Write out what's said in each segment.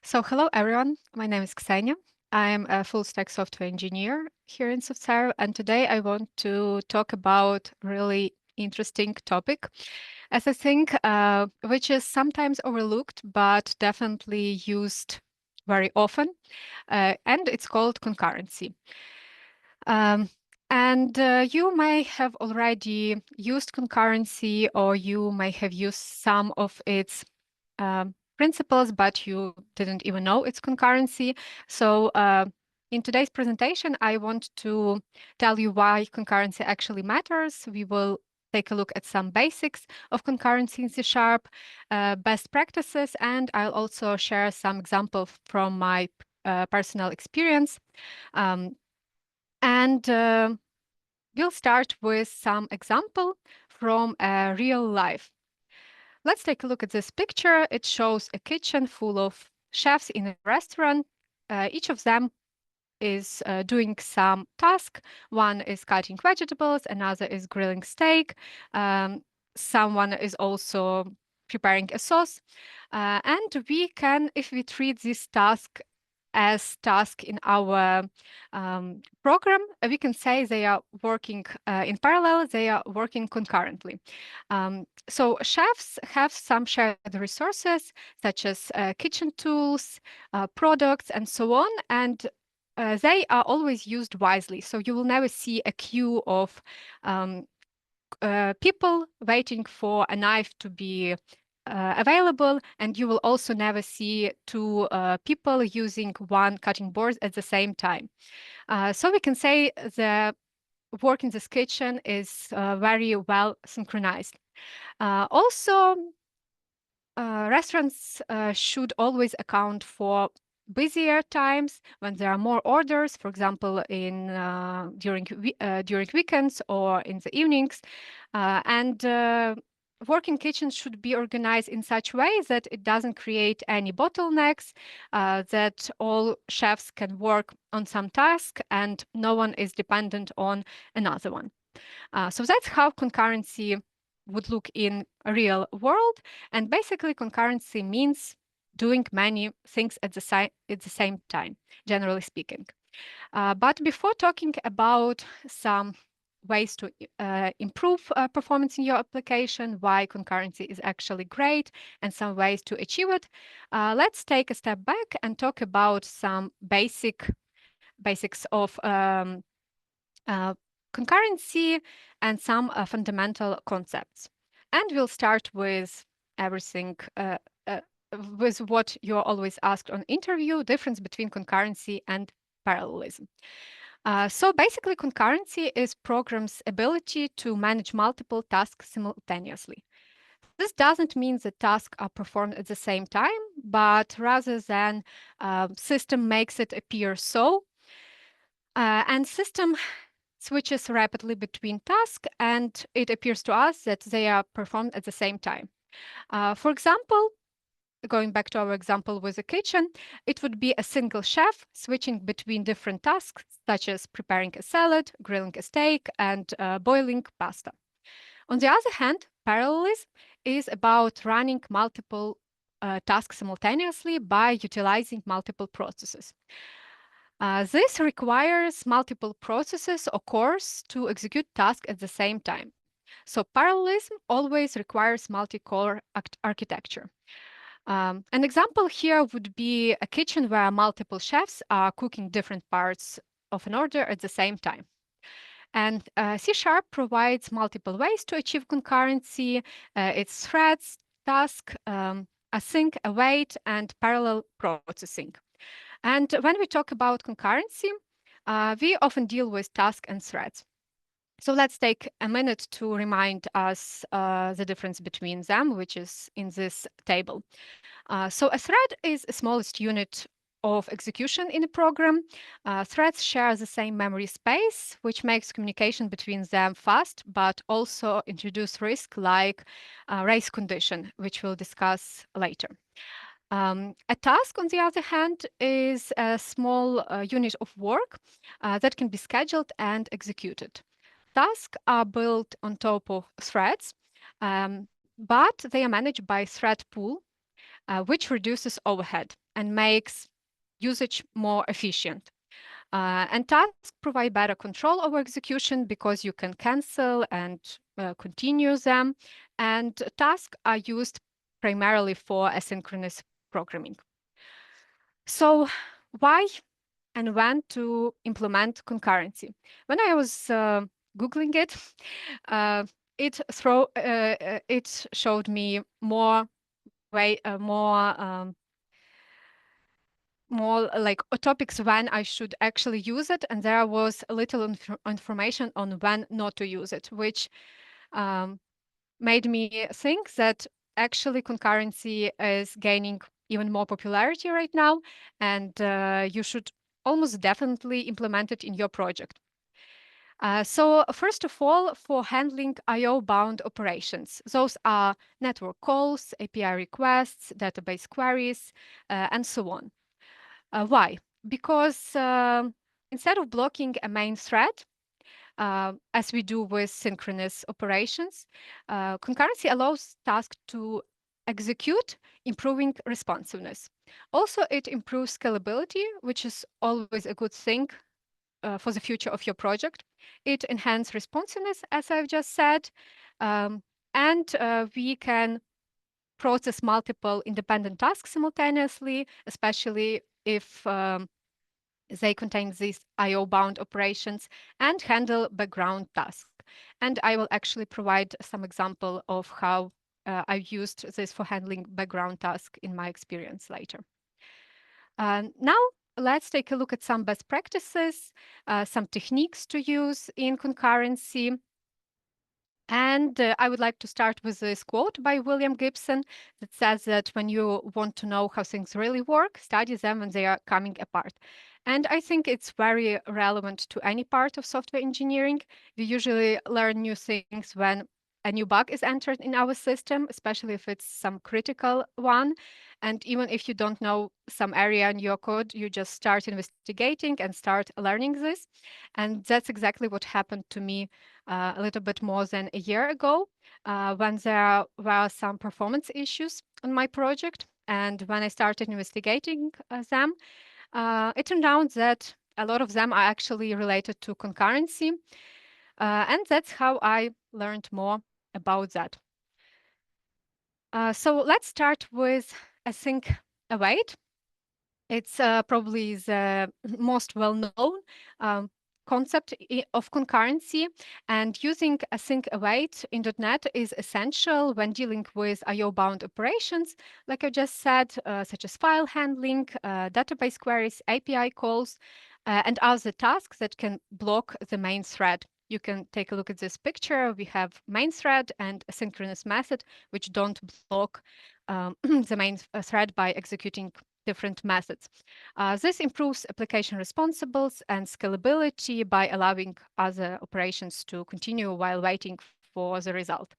So hello everyone, my name is Ksenia. I'm a full stack software engineer here in SoftServe, and today I want to talk about really interesting topic, as I think, which is sometimes overlooked but definitely used very often, and it's called concurrency. Um, and you may have already used concurrency, or you may have used some of its principles, but you didn't even know it's concurrency. So in today's presentation, I want to tell you why concurrency actually matters. We will take a look at some basics of concurrency in C#, best practices, and I'll also share some examples from my personal experience. Um, and we'll start with some example from real life. Let's take a look at this picture. It shows a kitchen full of chefs in a restaurant. Each of them is doing some task. One is cutting vegetables, another is grilling steak. Someone is also preparing a sauce. And we can, if we treat this task as task in our program, we can say they are working in parallel, they are working concurrently. So chefs have some shared resources, such as kitchen tools, products, and so on, and they are always used wisely. So you will never see a queue of people waiting for a knife to be available, and you will also never see two people using one cutting board at the same time. So we can say the work in this kitchen is very well synchronized. Also, restaurants should always account for busier times when there are more orders, for example, in during weekends or in the evenings. And working kitchens should be organized in such way that it doesn't create any bottlenecks, that all chefs can work on some task and no one is dependent on another one. So that's how concurrency would look in a real world. And basically, concurrency means doing many things at the same time, generally speaking. But before talking about some ways to improve performance in your application, why concurrency is actually great, and some ways to achieve it, let's take a step back and talk about some basics of uh, concurrency and some fundamental concepts. And we'll start with everything uh, with what you're always asked on interview, difference between concurrency and parallelism. So basically, concurrency is program's ability to manage multiple tasks simultaneously. This doesn't mean that tasks are performed at the same time, but rather than system makes it appear so. And system switches rapidly between tasks, and it appears to us that they are performed at the same time. For example, going back to our example with the kitchen, it would be a single chef switching between different tasks, such as preparing a salad, grilling a steak, and boiling pasta. On the other hand, parallelism is about running multiple tasks simultaneously by utilizing multiple processes. This requires multiple processes or cores to execute tasks at the same time. So parallelism always requires multi-core architecture. An example here would be a kitchen where multiple chefs are cooking different parts of an order at the same time. And C# provides multiple ways to achieve concurrency. It's threads, task, async, await, and parallel processing. And when we talk about concurrency, we often deal with tasks and threads. So let's take a minute to remind us the difference between them, which is in this table. So a thread is the smallest unit of execution in a program. Threads share the same memory space, which makes communication between them fast, but also introduce risk like race condition, which we'll discuss later. A task, on the other hand, is a small unit of work that can be scheduled and executed. Tasks are built on top of threads, but they are managed by thread pool. which reduces overhead and makes usage more efficient. And tasks provide better control over execution because you can cancel and continue them. And tasks are used primarily for asynchronous programming. So why and when to implement concurrency? When I was Googling it, uh, it showed me more way more like topics when I should actually use it, and there was a little information on when not to use it, which um, made me think that actually concurrency is gaining even more popularity right now, and you should almost definitely implement it in your project. So first of all, for handling IO-bound operations, those are network calls, API requests, database queries, and so on. Why? Because instead of blocking a main thread, as we do with synchronous operations, concurrency allows tasks to execute, improving responsiveness. Also, it improves scalability, which is always a good thing for the future of your project. It enhances responsiveness, as I've just said, um, and we can process multiple independent tasks simultaneously, especially if they contain these IO-bound operations, and handle background tasks. And I will actually provide some example of how I've used this for handling background tasks in my experience later. Now, let's take a look at some best practices, some techniques to use in concurrency. And I would like to start with this quote by William Gibson that says that when you want to know how things really work, study them when they are coming apart. And I think it's very relevant to any part of software engineering. We usually learn new things when a new bug is entered in our system, especially if it's some critical one. And even if you don't know some area in your code, you just start investigating and start learning this. And that's exactly what happened to me a little bit more than a year ago when there were some performance issues on my project. And when I started investigating them, it turned out that a lot of them are actually related to concurrency. And that's how I learned more about that. So let's start with async await. It's probably the most well-known um, concept of concurrency, and using async await in .NET is essential when dealing with IO-bound operations, like I just said, such as file handling, database queries, API calls, and other tasks that can block the main thread. You can take a look at this picture. We have main thread and asynchronous method, which don't block the main thread by executing different methods. This improves application responsibles and scalability by allowing other operations to continue while waiting for the result.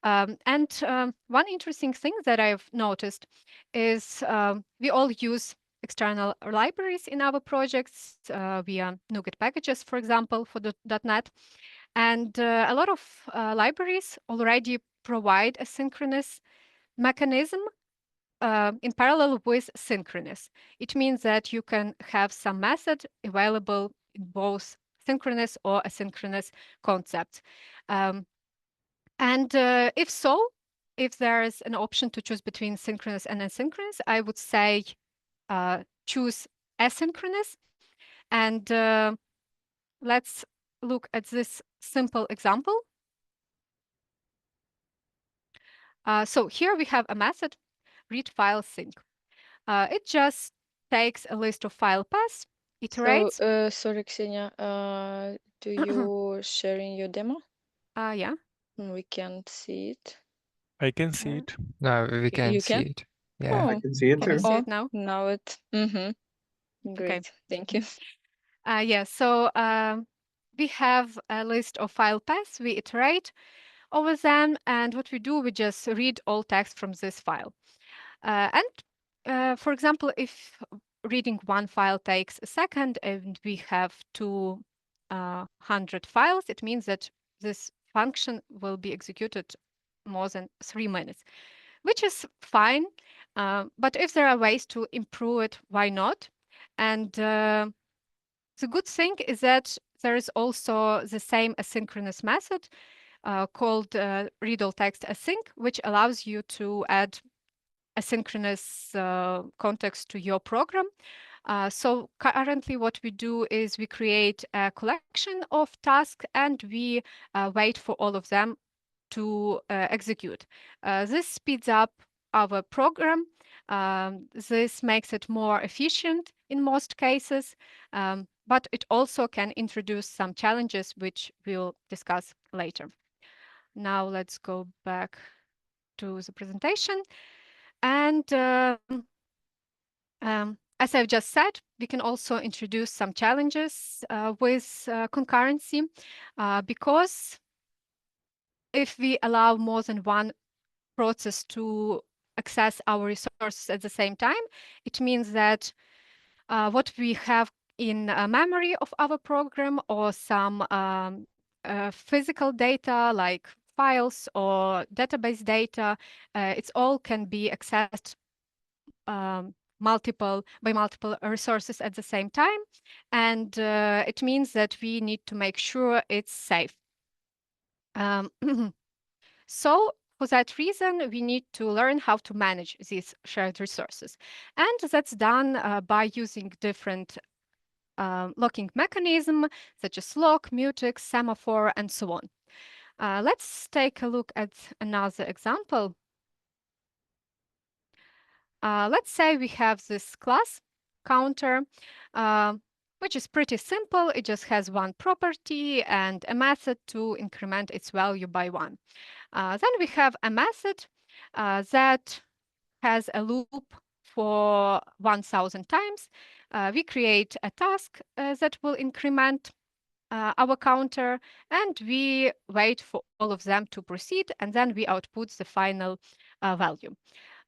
One interesting thing that I've noticed is we all use external libraries in our projects via NuGet packages, for example, for .NET. And a lot of libraries already provide a synchronous mechanism in parallel with synchronous. It means that you can have some method available in both synchronous or asynchronous concepts. Um, and if so, if there is an option to choose between synchronous and asynchronous, I would say choose asynchronous. And let's look at this simple example. So here we have a method, read file sync. It just takes a list of file paths, iterates. So, sorry, Ksenia, do you sharing your demo? Yeah. We can't see it. I can see it. No, we can You see can? it. Yeah. I Oh, can see it Can you too. see oh, it now? now it. Okay. Great. Thank you. Yeah, so we have a list of file paths. We iterate over them, and what we do, we just read all text from this file. For example, if reading one file takes a second and we have 200 files, it means that this function will be executed more than 3 minutes, which is fine. But if there are ways to improve it, why not? And the good thing is that there is also the same asynchronous method called read all text async, which allows you to add asynchronous context to your program. So currently what we do is we create a collection of tasks and we wait for all of them to execute. This speeds up our program. This makes it more efficient in most cases, but it also can introduce some challenges which we'll discuss later. Now let's go back to the presentation. And as I've just said, we can also introduce some challenges with concurrency because if we allow more than one process to access our resources at the same time, it means that what we have in memory of our program or some physical data like files or database data, it's all can be accessed by multiple resources at the same time. And it means that we need to make sure it's safe. Um, so for that reason, we need to learn how to manage these shared resources. And that's done by using different locking mechanism, such as lock, mutex, semaphore, and so on. Let's take a look at another example. Let's say we have this class counter, uh, which is pretty simple. It just has one property and a method to increment its value by one. Then we have a method that has a loop for 1000 times. We create a task that will increment our counter, and we wait for all of them to proceed, and then we output the final value.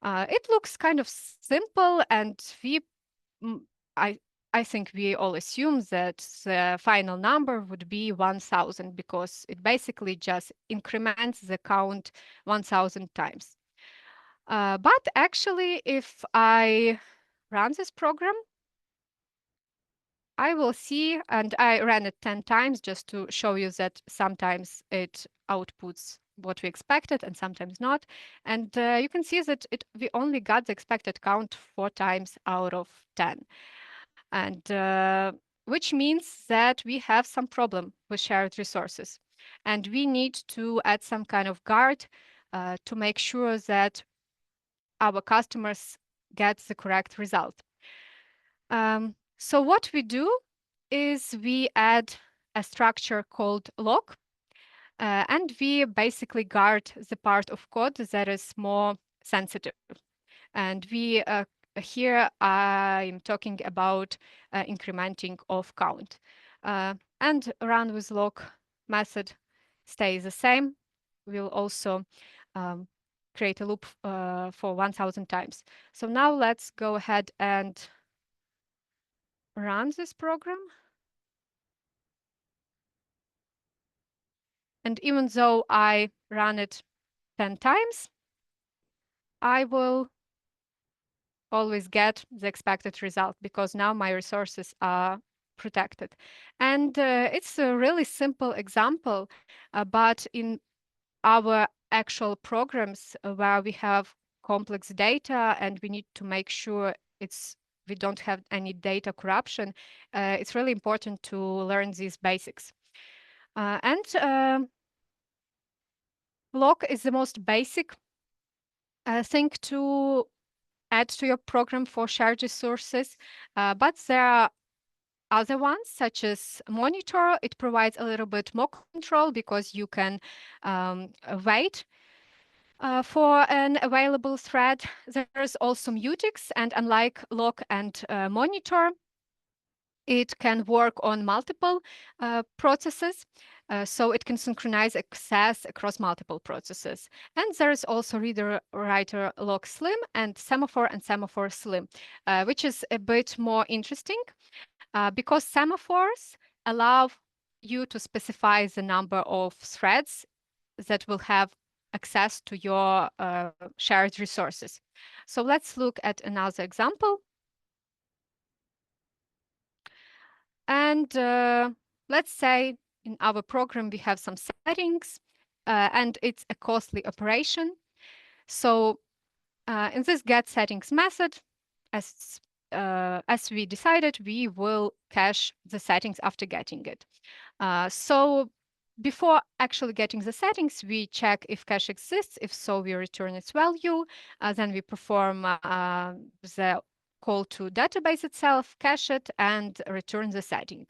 It looks kind of simple, and mm, I, I think we all assume that the final number would be 1000 because it basically just increments the count 1000 times. But actually, if I run this program, I will see, and I ran it 10 times just to show you that sometimes it outputs what we expected and sometimes not. And you can see that we only got the expected count 4 times out of 10. And which means that we have some problem with shared resources. And we need to add some kind of guard to make sure that our customers get the correct result. So what we do is we add a structure called lock, and we basically guard the part of code that is more sensitive. And we here I'm talking about incrementing of count. And run with lock method stays the same. We'll also um, create a loop for 1000 times. So now let's go ahead and run this program. And even though I run it 10 times, I will always get the expected result because now my resources are protected. And it's a really simple example, but in our actual programs where we have complex data and we need to make sure we don't have any data corruption, it's really important to learn these basics. And lock is the most basic thing to add to your program for shared resources, but there are other ones such as monitor. It provides a little bit more control because you can wait for an available thread. There's also mutex, and unlike lock and monitor, it can work on multiple processes, so it can synchronize access across multiple processes. And there is also reader writer lock slim and semaphore slim, which is a bit more interesting because semaphores allow you to specify the number of threads that will have access to your shared resources. So let's look at another example. And let's say in our program we have some settings, and it's a costly operation. So in this get settings method, as we decided, we will cache the settings after getting it. So before actually getting the settings, we check if cache exists. If so, we return its value. Then we perform the call to database itself, cache it, and return the setting.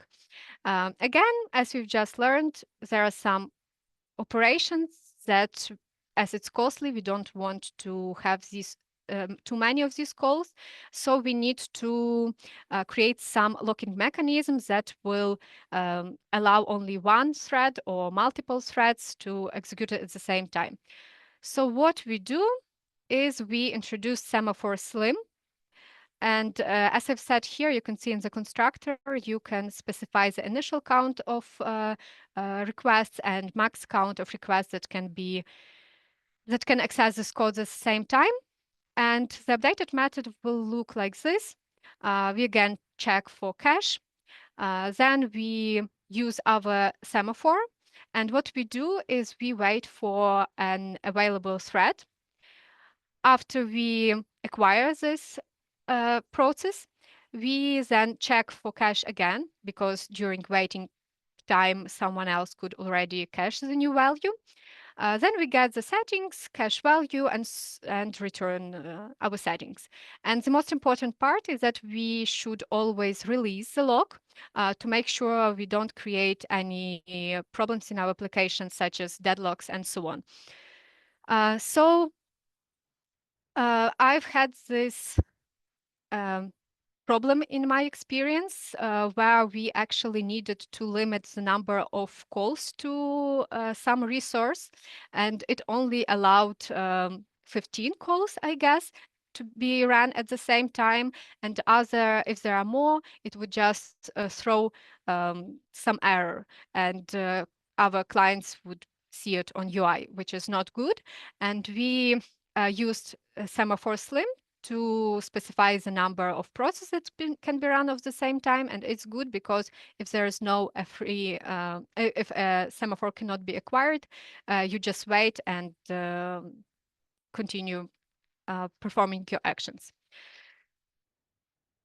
Again, as we've just learned, there are some operations that, as it's costly, we don't want to have these too many of these calls. So we need to create some locking mechanisms that will allow only one thread or multiple threads to execute it at the same time. So what we do is we introduce semaphore slim. And as I've said here, you can see in the constructor, you can specify the initial count of requests and max count of requests that can access this code at the same time. And the updated method will look like this. We again check for cache. Then we use our semaphore. And what we do is we wait for an available thread. After we acquire this process, we then check for cache again, because during waiting time, someone else could already cache the new value. Then we get the settings, cache value, and return our settings. And the most important part is that we should always release the lock to make sure we don't create any problems in our application, such as deadlocks and so on. So I've had this um, problem in my experience where we actually needed to limit the number of calls to some resource, and it only allowed 15 calls, I guess, to be run at the same time. And if there are more, it would just throw some error, and our clients would see it on UI, which is not good. And we used Semaphore Slim to specify the number of processes that can be run at the same time. And it's good because if there is no if a semaphore cannot be acquired, you just wait and continue performing your actions.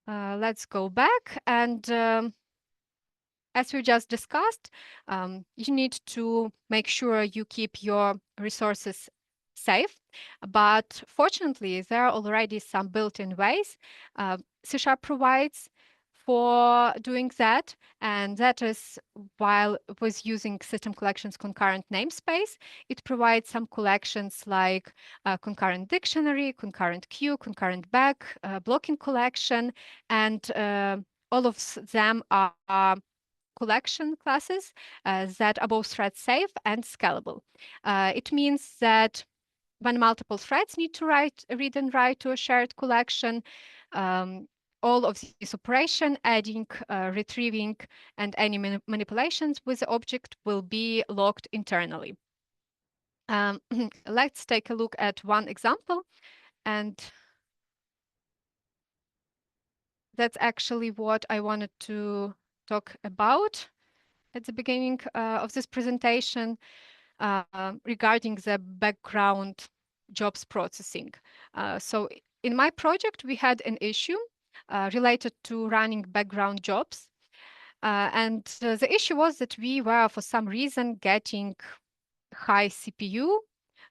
Let's go back. And as we just discussed, you need to make sure you keep your resources safe. But fortunately, there are already some built-in ways C# provides for doing that. And that is, while it was using System Collections concurrent namespace, it provides some collections like concurrent dictionary, concurrent queue, concurrent bag, blocking collection, and all of them are collection classes that are both thread safe and scalable. It means that when multiple threads need to read and write to a shared collection, all of this operation, adding, retrieving, and any manipulations with the object will be logged internally. Let's take a look at one example. And that's actually what I wanted to talk about at the beginning of this presentation regarding the background jobs processing. So in my project, we had an issue related to running background jobs. And the issue was that we were, for some reason, getting high CPU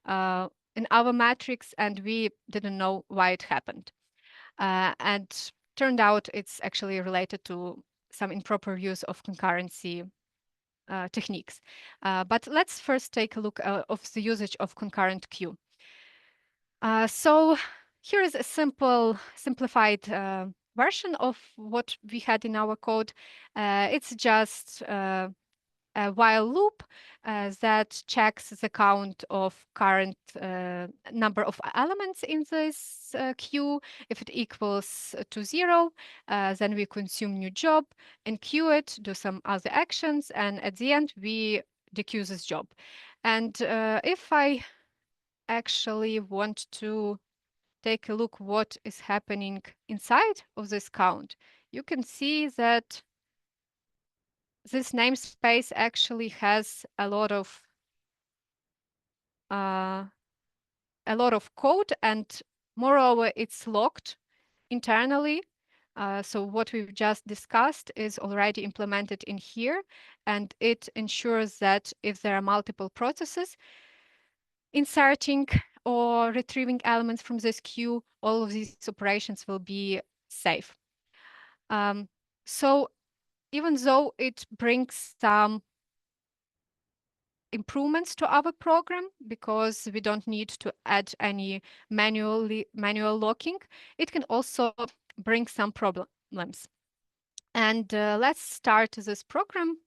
in our matrix, and we didn't know why it happened. And turned out it's actually related to some improper use of concurrency techniques. But let's first take a look of the usage of concurrent queue. So here is a simplified version of what we had in our code. It's just a while loop that checks the count of current number of elements in this queue. If it equals to 0, then we consume new job and queue it, do some other actions, and at the end we dequeue this job. And if I actually want to take a look what is happening inside of this count, you can see that this namespace actually has uh, a lot of code, and moreover, it's locked internally. So what we've just discussed is already implemented in here, and it ensures that if there are multiple processes inserting or retrieving elements from this queue, all of these operations will be safe. Um, so even though it brings some improvements to our program because we don't need to add any manual locking, it can also bring some problems. And let's start this program.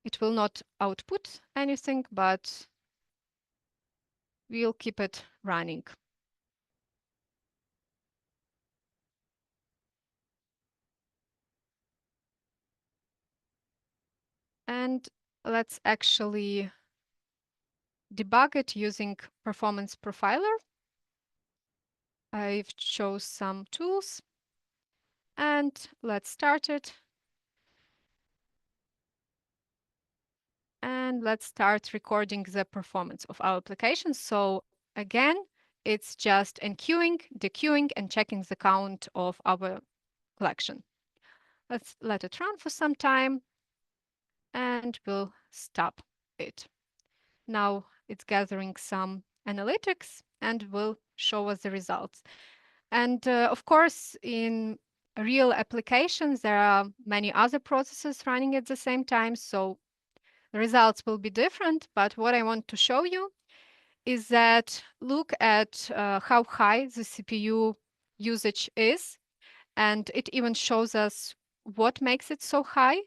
It will not output anything, but we'll keep it running. And let's actually debug it using Performance Profiler. I've chose some tools, and let's start it. And let's start recording the performance of our application. So again, it's just enqueuing, dequeuing, and checking the count of our collection. Let's let it run for some time, and we'll stop it. Now it's gathering some analytics and will show us the results. And of course, in real applications, there are many other processes running at the same time, so the results will be different. But what I want to show you is that look at how high the CPU usage is, and it even shows us what makes it so high.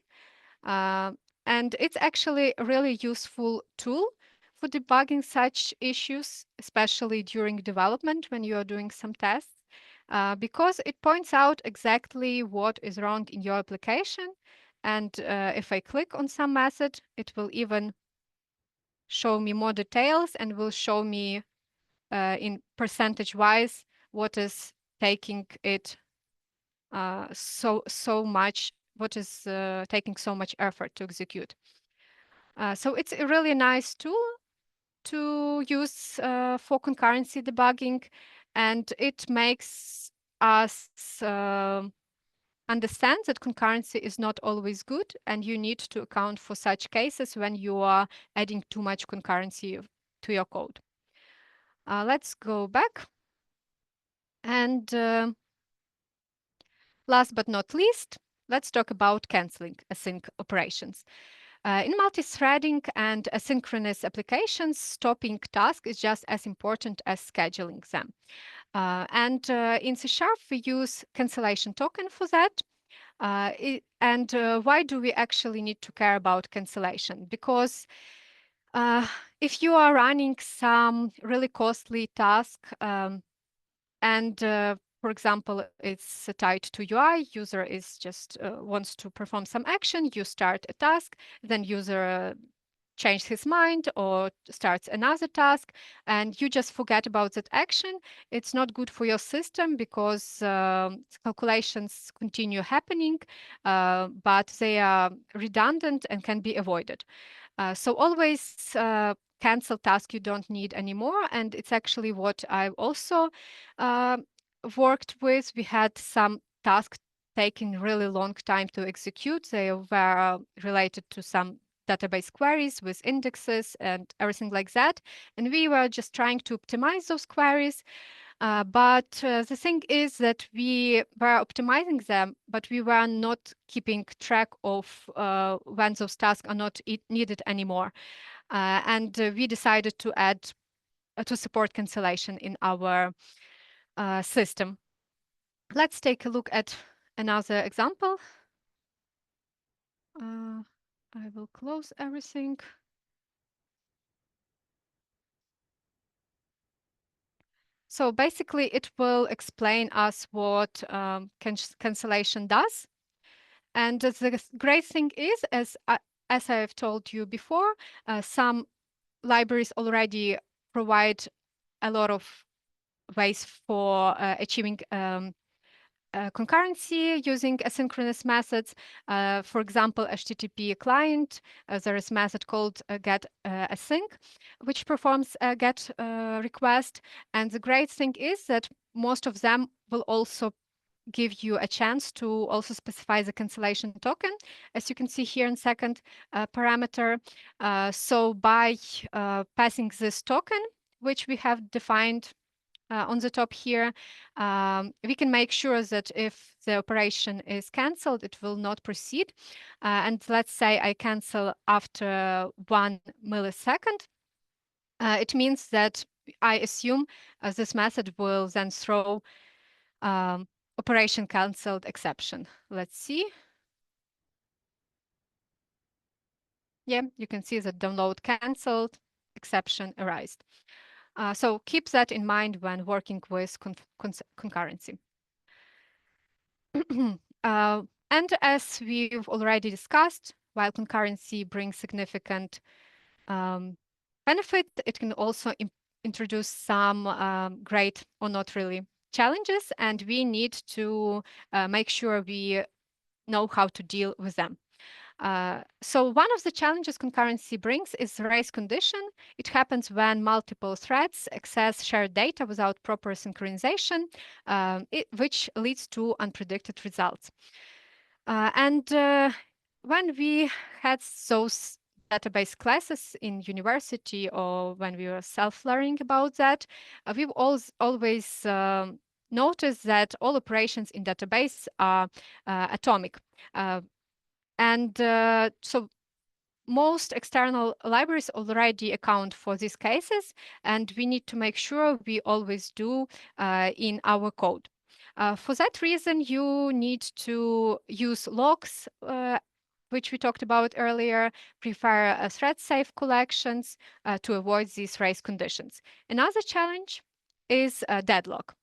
Uh, and it's actually a really useful tool for debugging such issues, especially during development when you are doing some tests, because it points out exactly what is wrong in your application. And if I click on some method, it will even show me more details and will show me in percentage wise what is taking it so much, what is taking so much effort to execute. So it's a really nice tool to use for concurrency debugging, and it makes us understand that concurrency is not always good, and you need to account for such cases when you are adding too much concurrency to your code. Let's go back. And last but not least, let's talk about canceling async operations. In multi-threading and asynchronous applications, stopping tasks is just as important as scheduling them. And in C# we use cancellation token for that. And why do we actually need to care about cancellation? Because if you are running some really costly task, and for example, it's tied to UI, user is just wants to perform some action, you start a task, then user changes his mind or starts another task, and you just forget about that action. It's not good for your system because calculations continue happening, but they are redundant and can be avoided. So always cancel task you don't need anymore. And it's actually what I've also uh, worked with. We had some tasks taking really long time to execute. They were related to some database queries with indexes and everything like that. And we were just trying to optimize those queries. But the thing is that we were optimizing them, but we were not keeping track of when those tasks are not needed anymore. And we decided to add to support cancellation in our system. Let's take a look at another example. I will close everything. So basically, it will explain us what cancellation does. And the great thing is, as I have told you before, some libraries already provide a lot of ways for achieving concurrency using asynchronous methods. For example, HTTP client, there is a method called get async, which performs a get request. And the great thing is that most of them will also give you a chance to also specify the cancellation token, as you can see here in second parameter. So by passing this token, which we have defined on the top here, we can make sure that if the operation is cancelled, it will not proceed. And let's say I cancel after 1 millisecond. It means that I assume this method will then throw operation cancelled exception. Let's see. Yeah, you can see that download cancelled, exception arised. So keep that in mind when working with concurrency. And as we've already discussed, while concurrency brings significant benefit, it can also introduce some great or not really challenges, and we need to make sure we know how to deal with them. So one of the challenges concurrency brings is the race condition. It happens when multiple threads access shared data without proper synchronization, which leads to unpredicted results. And when we had those database classes in university or when we were self-learning about that, we've always noticed that all operations in database are atomic. And so most external libraries already account for these cases, and we need to make sure we always do in our code. For that reason, you need to use logs, which we talked about earlier, prefer thread-safe collections to avoid these race conditions. Another challenge is deadlock.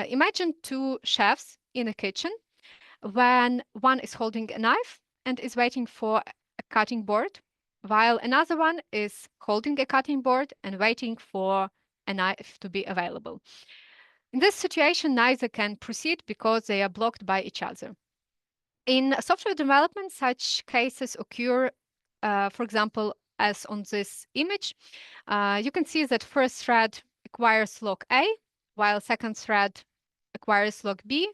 Imagine two chefs in a kitchen when one is holding a knife and is waiting for a cutting board, while another one is holding a cutting board and waiting for a knife to be available. In this situation, neither can proceed because they are blocked by each other. In software development, such cases occur, for example, as on this image. You can see that first thread acquires log A, while second thread acquires log B.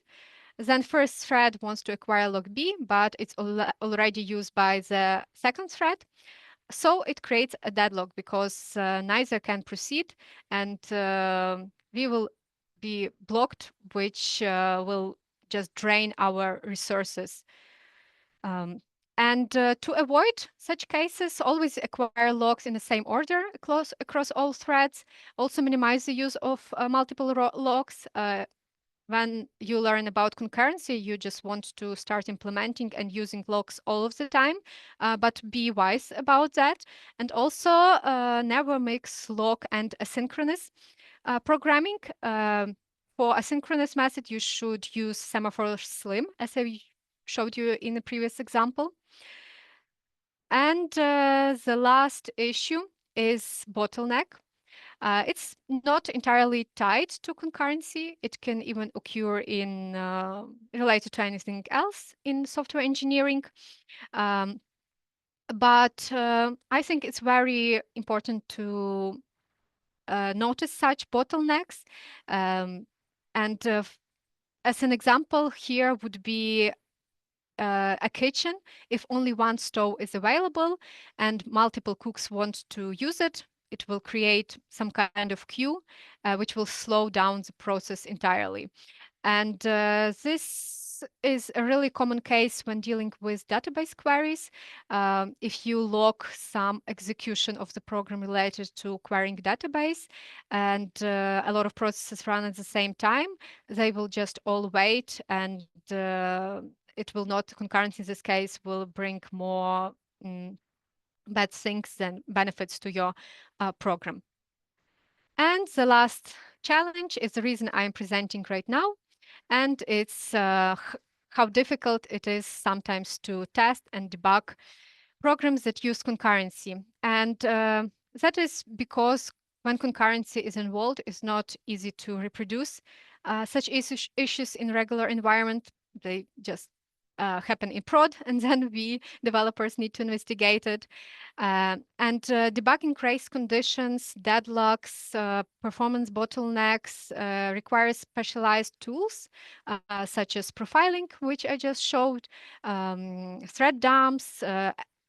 Then first thread wants to acquire log B, but it's already used by the second thread. So it creates a deadlock because neither can proceed, and we will be blocked, which will just drain our resources. And to avoid such cases, always acquire logs in the same order across all threads. Also minimize the use of multiple logs. When you learn about concurrency, you just want to start implementing and using logs all of the time, but be wise about that. And also never mix log and asynchronous programming. For asynchronous method, you should use semaphore slim, as I showed you in the previous example. And the last issue is bottleneck. It's not entirely tied to concurrency. It can even occur in related to anything else in software engineering. But I think it's very important to notice such bottlenecks. And as an example here would be a kitchen. If only one stove is available and multiple cooks want to use it, it will create some kind of queue, which will slow down the process entirely. And this is a really common case when dealing with database queries. If you log some execution of the program related to querying database and a lot of processes run at the same time, they will just all wait, and it will not, concurrency in this case will bring more bad things than benefits to your program. And the last challenge is the reason I'm presenting right now, and it's how difficult it is sometimes to test and debug programs that use concurrency. And that is because when concurrency is involved, it's not easy to reproduce such issues in regular environment. They just happen in prod, and then we developers need to investigate it. And debugging race conditions, deadlocks, performance bottlenecks requires specialized tools such as profiling, which I just showed, thread dumps,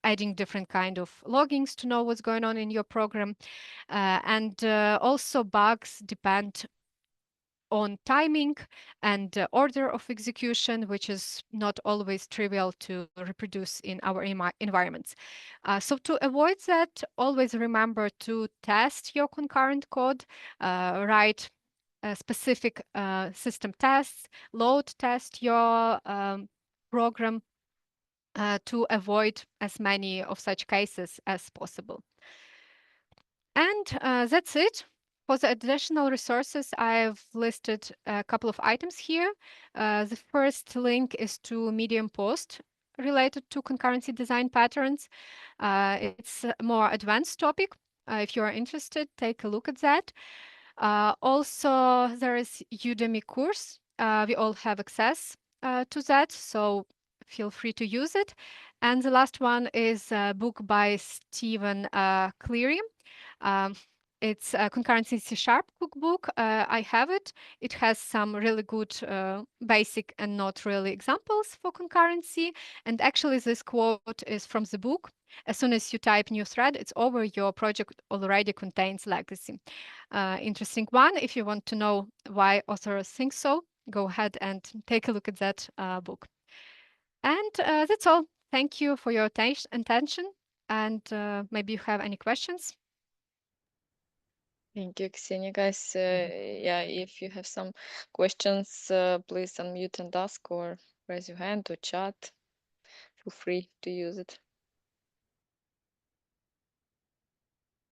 adding different kind of loggings to know what's going on in your program. And also bugs depend on timing and order of execution, which is not always trivial to reproduce in our environments. So to avoid that, always remember to test your concurrent code, write specific system tests, load test your program to avoid as many of such cases as possible. And that's it. For the additional resources, I've listed a couple of items here. The first link is to Medium post related to concurrency design patterns. It's a more advanced topic. If you are interested, take a look at that. Also, there is Udemy course. We all have access to that, so feel free to use it. And the last one is a book by Stephen Cleary. um, it's a concurrency C# cookbook. I have it. It has some really good basic and not really examples for concurrency. And actually, this quote is from the book. As soon as you type new thread, it's over. Your project already contains legacy. Interesting one. If you want to know why authors think so, go ahead and take a look at that book. And that's all. Thank you for your attention. And maybe you have any questions. Thank you, Ksenia. Guys, yeah, if you have some questions, please unmute and ask or raise your hand or chat. Feel free to use it.